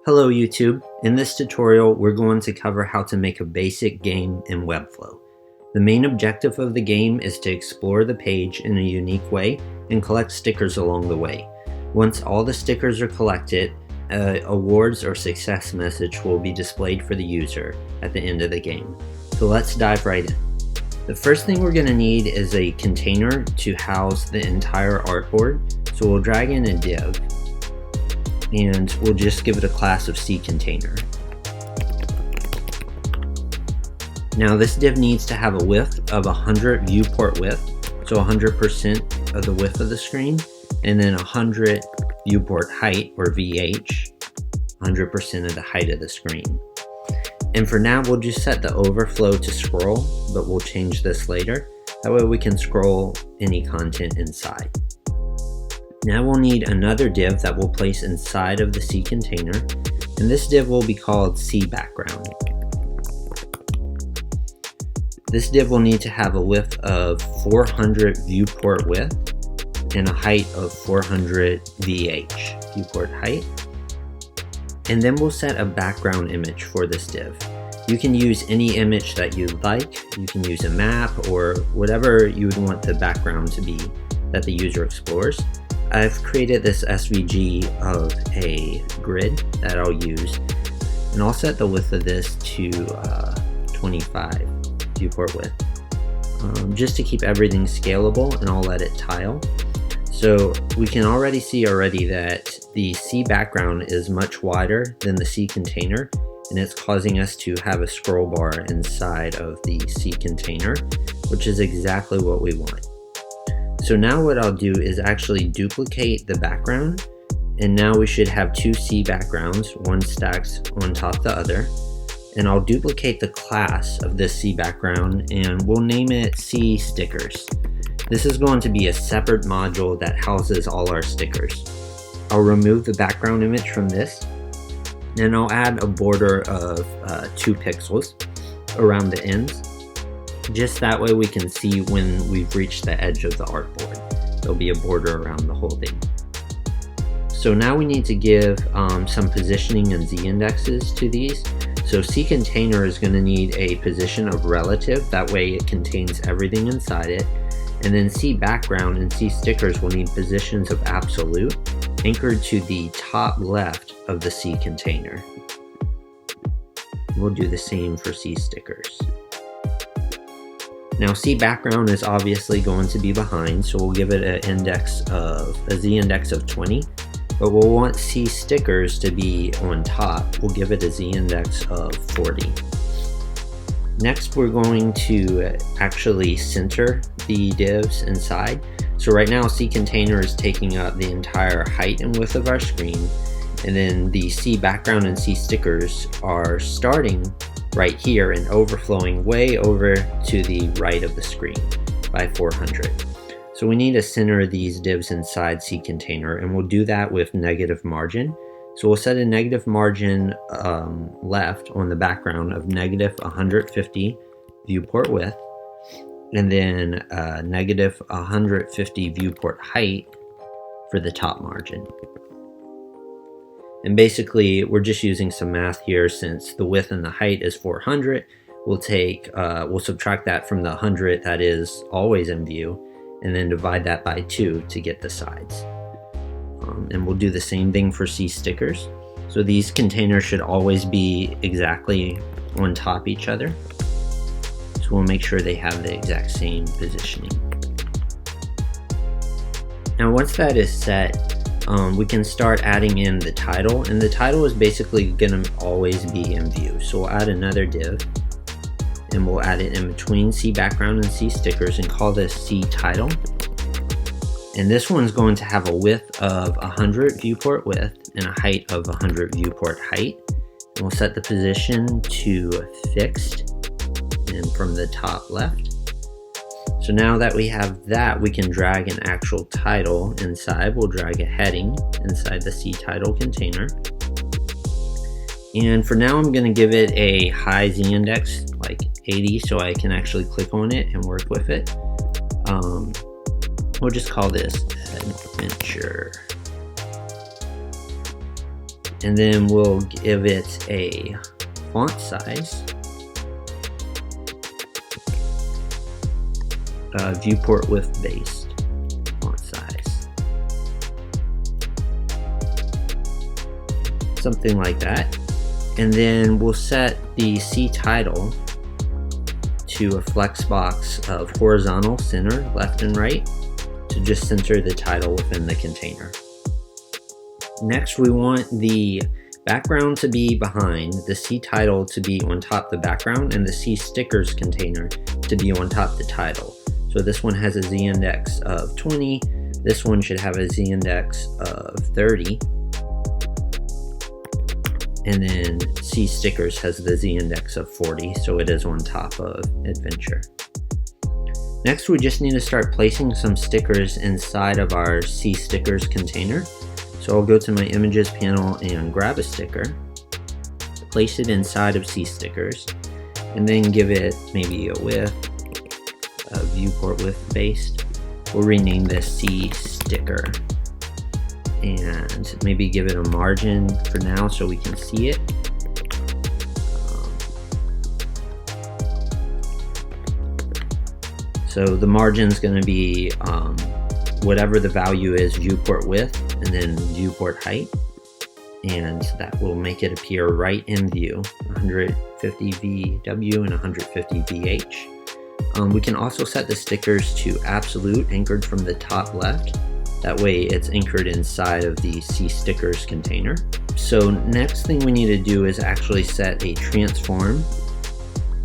Hello YouTube. In this tutorial, we're going to cover how to make a basic game in Webflow. The main objective of the game is to explore the page in a unique way and collect stickers along the way. Once all the stickers are collected, awards or success message will be displayed for the user at the end of the game. So let's dive right in. The first thing we're going to need is a container to house the entire artboard. So we'll drag in a div, and we'll just give it a class of cContainer. Now this div needs to have a width of 100 viewport width, so 100% of the width of the screen, and then 100 viewport height, or VH, 100% of the height of the screen. And for now, we'll just set the overflow to scroll, but we'll change this later. That way we can scroll any content inside. Now we'll need another div that we'll place inside of the cContainer, and this div will be called cBackground. This div will need to have a width of 400 viewport width and a height of 400 VH, viewport height. And then we'll set a background image for this div. You can use any image that you like. You can use a map or whatever you would want the background to be that the user explores. I've created this SVG of a grid that I'll use, and I'll set the width of this to 25 viewport width, just to keep everything scalable, and I'll let it tile. So we can already see that the cBackground is much wider than the cContainer, and it's causing us to have a scroll bar inside of the cContainer, which is exactly what we want. So now what I'll do is actually duplicate the background, and now we should have two cBackgrounds, one stacked on top of the other. And I'll duplicate the class of this cBackground, and we'll name it cStickers. This is going to be a separate module that houses all our stickers. I'll remove the background image from this, and I'll add a border of 2 pixels around the ends. Just that way we can see when we've reached the edge of the artboard. There'll be a border around the whole thing. So now we need to give some positioning and z-indexes to these. So cContainer is going to need a position of relative, that way it contains everything inside it. And then cBackground and cStickers will need positions of absolute, anchored to the top left of the cContainer. We'll do the same for cStickers. Now cBackground is obviously going to be behind, so we'll give it a z-index of 20. But we'll want cStickers to be on top. We'll give it a z-index of 40. Next, we're going to actually center the divs inside. So right now, cContainer is taking up the entire height and width of our screen. And then the cBackground and cStickers are starting right here and overflowing way over to the right of the screen by 400. So we need to center these divs inside cContainer, and we'll do that with negative margin. So we'll set a negative margin left on the background of negative 150 viewport width, and then negative 150 viewport height for the top margin. And basically, we're just using some math here. Since the width and the height is 400, we'll subtract that from the 100 that is always in view, and then divide that by 2 to get the sides. And we'll do the same thing for cStickers. So these containers should always be exactly on top each other. So we'll make sure they have the exact same positioning. Now once that is set, we can start adding in the title, and the title is basically going to always be in view. So we'll add another div, and we'll add it in between cBackground and cStickers and call this cTitle. And this one's going to have a width of 100 viewport width and a height of 100 viewport height. And we'll set the position to fixed and from the top left. So now that we have that, we can drag an actual title inside. We'll drag a heading inside the cTitle container. And for now, I'm going to give it a high z-index, like 80, so I can actually click on it and work with it. We'll just call this adventure. And then we'll give it a font size, viewport width based font size, something like that. And then we'll set the C title to a flex box of horizontal center, left and right, to just center the title within the container. Next, we want the background to be behind, the C title to be on top of the background, and the C stickers container to be on top of the title. So this one has a Z index of 20, this one should have a Z index of 30, and then C stickers has the Z index of 40, so it is on top of adventure. Next, we just need to start placing some stickers inside of our C stickers container. So I'll go to my images panel and grab a sticker, place it inside of C stickers, and then give it maybe a width, a viewport width based. We'll rename this C sticker, and maybe give it a margin for now so we can see it. So the margin is going to be whatever the value is, viewport width, and then viewport height, and that will make it appear right in view, 150 VW and 150 VH. We can also set the stickers to absolute, anchored from the top left. That way it's anchored inside of the C stickers container. So next thing we need to do is actually set a transform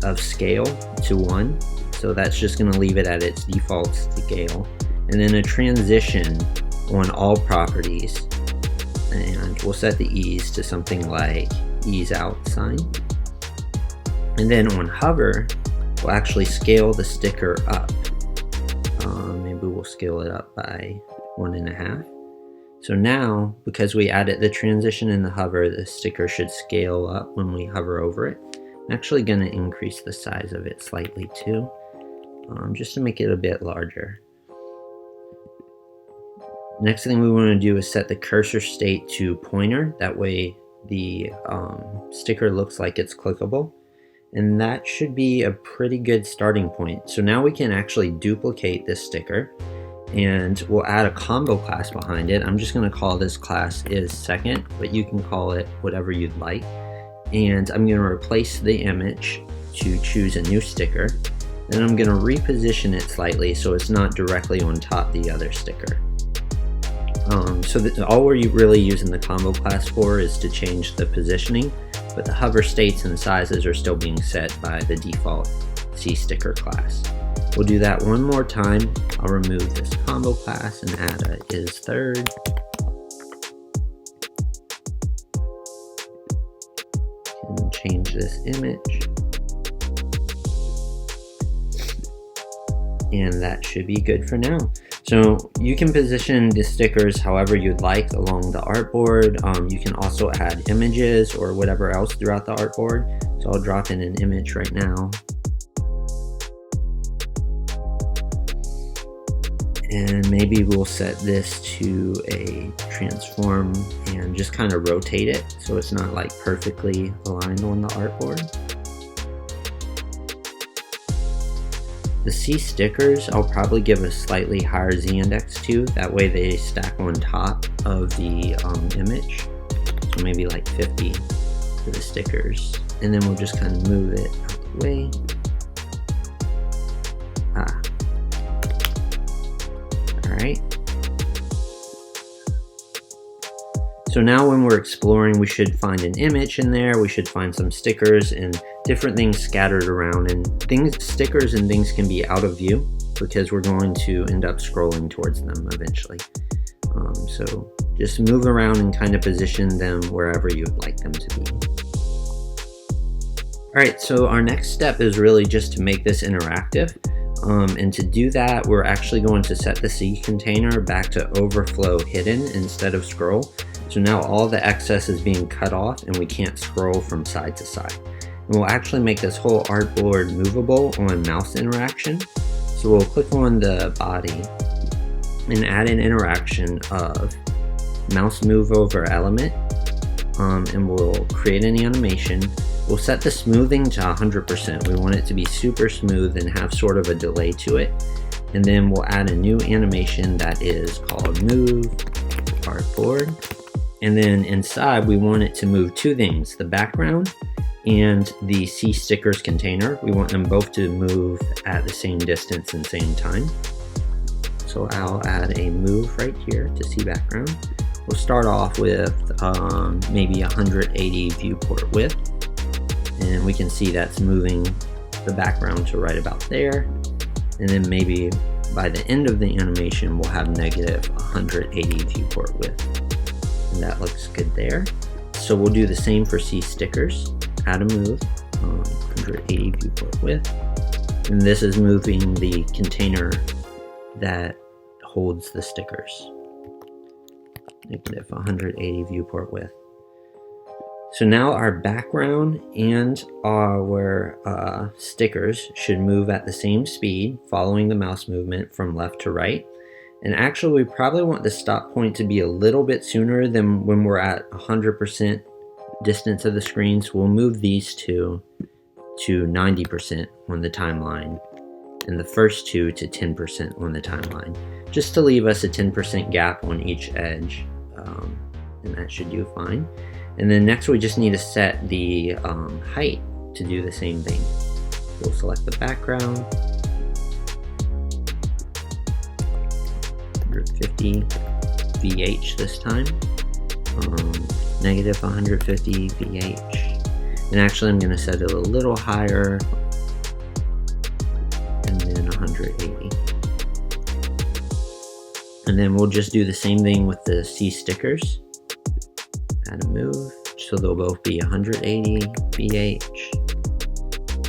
of scale to 1. So that's just going to leave it at its default scale. And then a transition on all properties. And we'll set the ease to something like ease out sign. And then on hover, we'll actually scale the sticker up. Maybe we'll scale it up by 1.5. So now, because we added the transition and the hover, the sticker should scale up when we hover over it. I'm actually going to increase the size of it slightly too, just to make it a bit larger. Next thing we want to do is set the cursor state to pointer. That way the sticker looks like it's clickable. And that should be a pretty good starting point. So now we can actually duplicate this sticker, and we'll add a combo class behind it. I'm just going to call this class isSecond, but you can call it whatever you'd like. And I'm going to replace the image to choose a new sticker. Then I'm going to reposition it slightly so it's not directly on top of the other sticker. So all we're really using the combo class for is to change the positioning, but the hover states and sizes are still being set by the default C sticker class. We'll do that one more time. I'll remove this combo class and add a isThird. And change this image. And that should be good for now. So you can position the stickers however you'd like along the artboard. You can also add images or whatever else throughout the artboard. So I'll drop in an image right now. And maybe we'll set this to a transform and just kind of rotate it so it's not like perfectly aligned on the artboard. The C stickers, I'll probably give a slightly higher Z index to, that way they stack on top of the image. So maybe like 50 for the stickers. And then we'll just kind of move it out the way. Alright. So now when we're exploring, we should find an image in there, we should find some stickers and different things scattered around, and stickers and things can be out of view because we're going to end up scrolling towards them eventually. So just move around and kind of position them wherever you'd like them to be. Alright, so our next step is really just to make this interactive. And to do that, we're actually going to set the C container back to overflow hidden instead of scroll. So now all the excess is being cut off and we can't scroll from side to side. And we'll actually make this whole artboard movable on mouse interaction. So we'll click on the body and add an interaction of mouse move over element and we'll create an animation. We'll set the smoothing to 100%. We want it to be super smooth and have sort of a delay to it. And then we'll add a new animation that is called Move Artboard. And then inside we want it to move two things, the background and the C stickers container. We want them both to move at the same distance and same time. So I'll add a move right here to C background. We'll start off with maybe 180 viewport width. And we can see that's moving the background to right about there. And then maybe by the end of the animation, we'll have negative 180 viewport width. And that looks good there. So we'll do the same for C stickers. Add a move, 180 viewport width. And this is moving the container that holds the stickers. Negative 180 viewport width. So now our background and our stickers should move at the same speed, following the mouse movement from left to right. And actually, we probably want the stop point to be a little bit sooner than when we're at 100% distance of the screen. So we'll move these two to 90% on the timeline, and the first two to 10% on the timeline, just to leave us a 10% gap on each edge, and that should do fine. And then next we just need to set the height to do the same thing. We'll select the background, 150 VH this time, negative 150 VH. And actually I'm going to set it a little higher, and then 180. And then we'll just do the same thing with the C stickers. Add a move, so they'll both be 180 VH.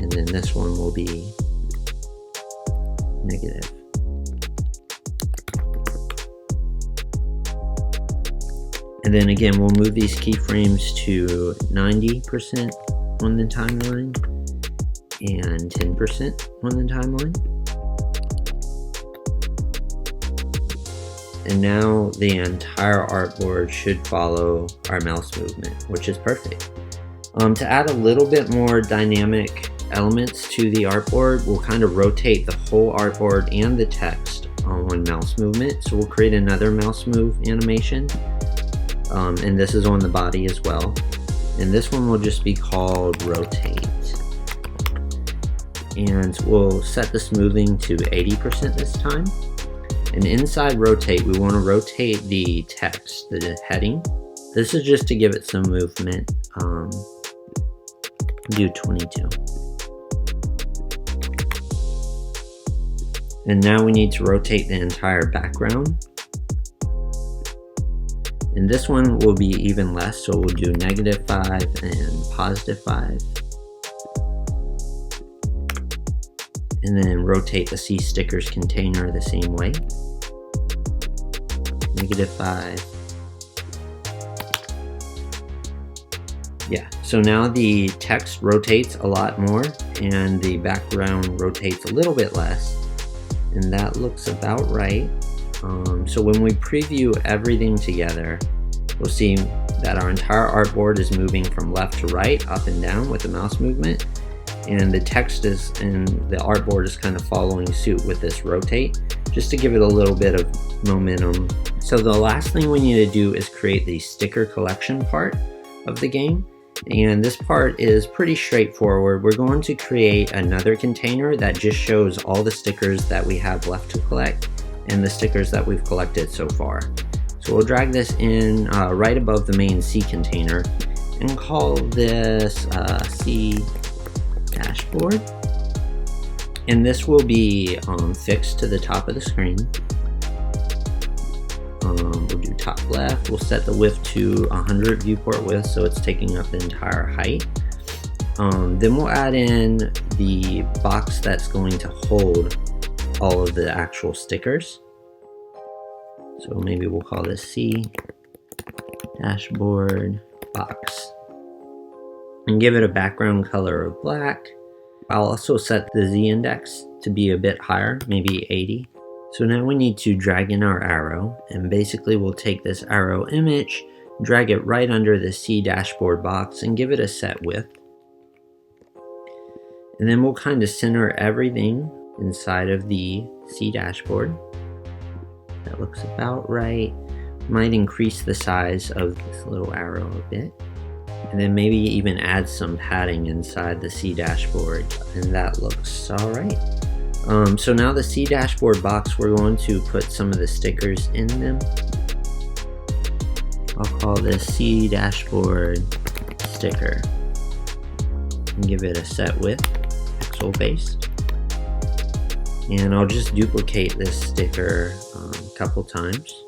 And then this one will be negative. And then again, we'll move these keyframes to 90% on the timeline and 10% on the timeline. And now the entire artboard should follow our mouse movement, which is perfect. To add a little bit more dynamic elements to the artboard, we'll kind of rotate the whole artboard and the text on mouse movement. So we'll create another mouse move animation. And this is on the body as well. And this one will just be called Rotate. And we'll set the smoothing to 80% this time. And inside Rotate, we want to rotate the text, the heading. This is just to give it some movement. Do 22. And now we need to rotate the entire background. And this one will be even less, so we'll do -5 and +5. And then rotate the C stickers container the same way. -5. Yeah, so now the text rotates a lot more and the background rotates a little bit less. And that looks about right. So when we preview everything together, we'll see that our entire artboard is moving from left to right, up and down with the mouse movement. And the text is, and the artboard is kind of following suit with this rotate, just to give it a little bit of momentum. So the last thing we need to do is create the sticker collection part of the game. And this part is pretty straightforward. We're going to create another container that just shows all the stickers that we have left to collect and the stickers that we've collected so far. So we'll drag this in right above the main C container and call this C dashboard. And this will be fixed to the top of the screen. We'll do top left. We'll set the width to 100 viewport width, so it's taking up the entire height. Then we'll add in the box that's going to hold all of the actual stickers. So maybe we'll call this C dashboard box. And give it a background color of black. I'll also set the Z index to be a bit higher, maybe 80. So now we need to drag in our arrow, and basically we'll take this arrow image drag it right under the C dashboard box and give it a set width. And then we'll kind of center everything inside of the C dashboard. That looks about right. Might increase the size of this little arrow a bit. And then maybe even add some padding inside the C dashboard. And that looks all right. So now the C dashboard box, we're going to put some of the stickers in them. I'll call this C dashboard sticker. And give it a set width, pixel based. And I'll just duplicate this sticker a couple times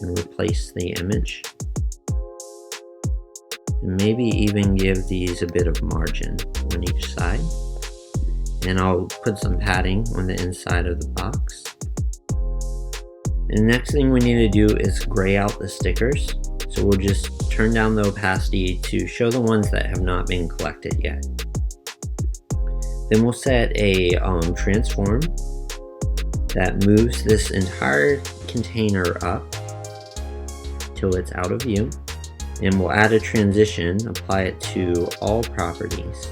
and replace the image. And maybe even give these a bit of margin on each side. And I'll put some padding on the inside of the box. And the next thing we need to do is gray out the stickers. So we'll just turn down the opacity to show the ones that have not been collected yet. Then we'll set a transform that moves this entire container up till it's out of view. And we'll add a transition, apply it to all properties.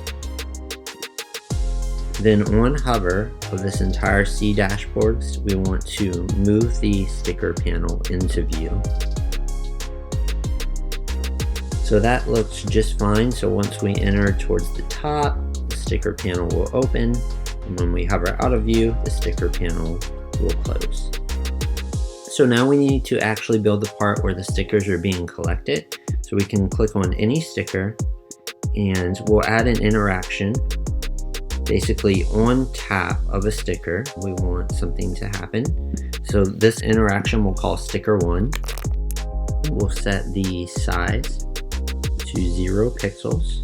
Then on hover of this entire C dashboards, we want to move the sticker panel into view. So that looks just fine. So once we enter towards the top, the sticker panel will open. And when we hover out of view, the sticker panel will close. So now we need to actually build the part where the stickers are being collected. So we can click on any sticker and we'll add an interaction. Basically on tap of a sticker, we want something to happen. So this interaction we'll call sticker 1. We'll set the size to 0 pixels.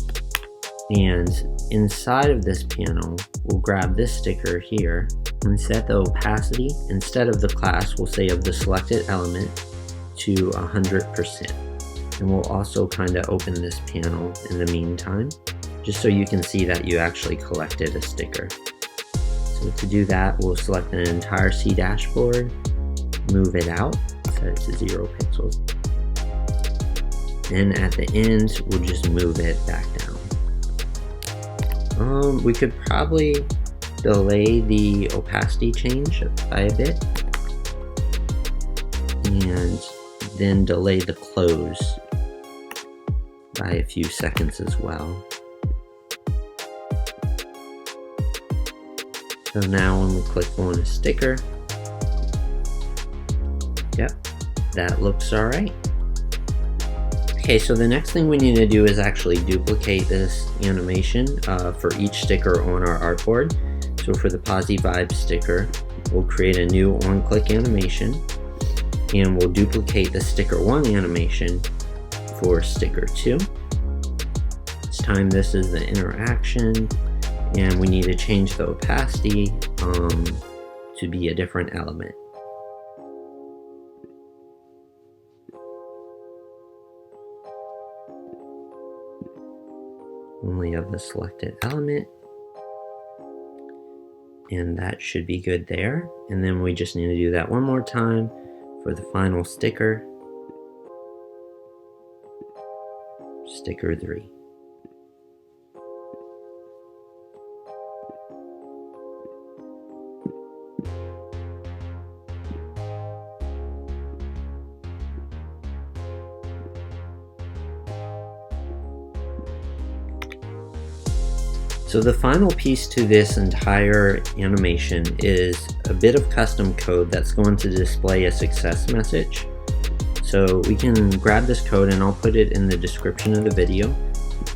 And inside of this panel, we'll grab this sticker here and set the opacity, instead of the class, we'll say of the selected element, to 100%. And we'll also kind of open this panel in the meantime, just so you can see that you actually collected a sticker. So to do that, we'll select an entire C dashboard, move it out, set it to 0 pixels. And at the end, we'll just move it back down. We could probably delay the opacity change by a bit. And then delay the close by a few seconds as well. So now when we click on a sticker, yep, that looks all right. Okay, so the next thing we need to do is actually duplicate this animation for each sticker on our artboard. So for the Posi Vibe sticker, we'll create a new on-click animation, and we'll duplicate the sticker 1 animation for sticker 2. This time this is the interaction, and we need to change the opacity to be a different element. Only of the selected element. And that should be good there. And then we just need to do that one more time for the final sticker. Sticker 3. So the final piece to this entire animation is a bit of custom code that's going to display a success message. So we can grab this code, and I'll put it in the description of the video.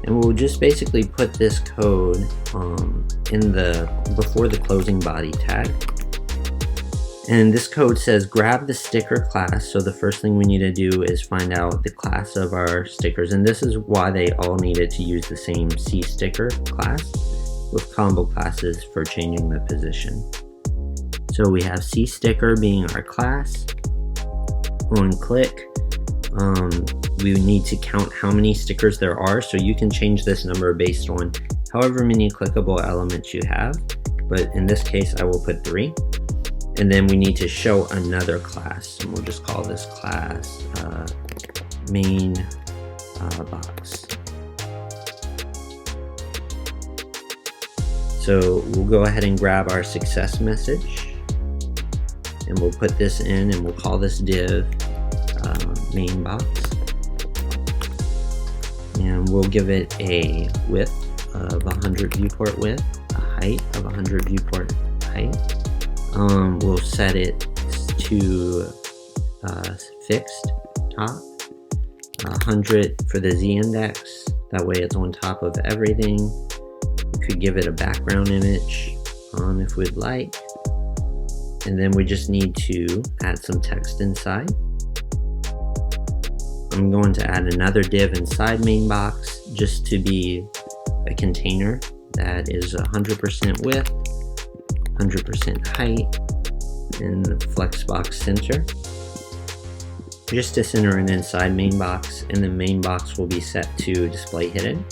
And we'll just basically put this code before the closing body tag. And this code says grab the sticker class. So the first thing we need to do is find out the class of our stickers. And this is why they all needed to use the same C sticker class, with combo classes for changing the position. So we have C sticker being our class. On click, we need to count how many stickers there are. So you can change this number based on however many clickable elements you have. But in this case, I will put 3. And then we need to show another class, and we'll just call this class main box. So we'll go ahead and grab our success message, and we'll put this in, and we'll call this div main box, and we'll give it a width of 100 viewport width, a height of 100 viewport height. We'll set it to fixed top, 100 for the z-index, that way it's on top of everything. We could give it a background image if we'd like, and then we just need to add some text inside. I'm going to add another div inside main box just to be a container that is 100% width, 100% height, and the flexbox center, just to center an inside main box, and the main box will be set to display hidden.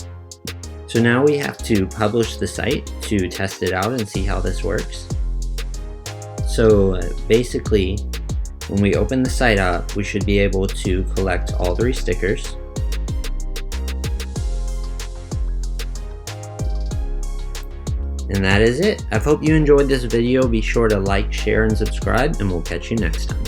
So now we have to publish the site to test it out and see how this works. So basically, when we open the site up, we should be able to collect all 3 stickers. And that is it. I hope you enjoyed this video. Be sure to like, share, and subscribe, and we'll catch you next time.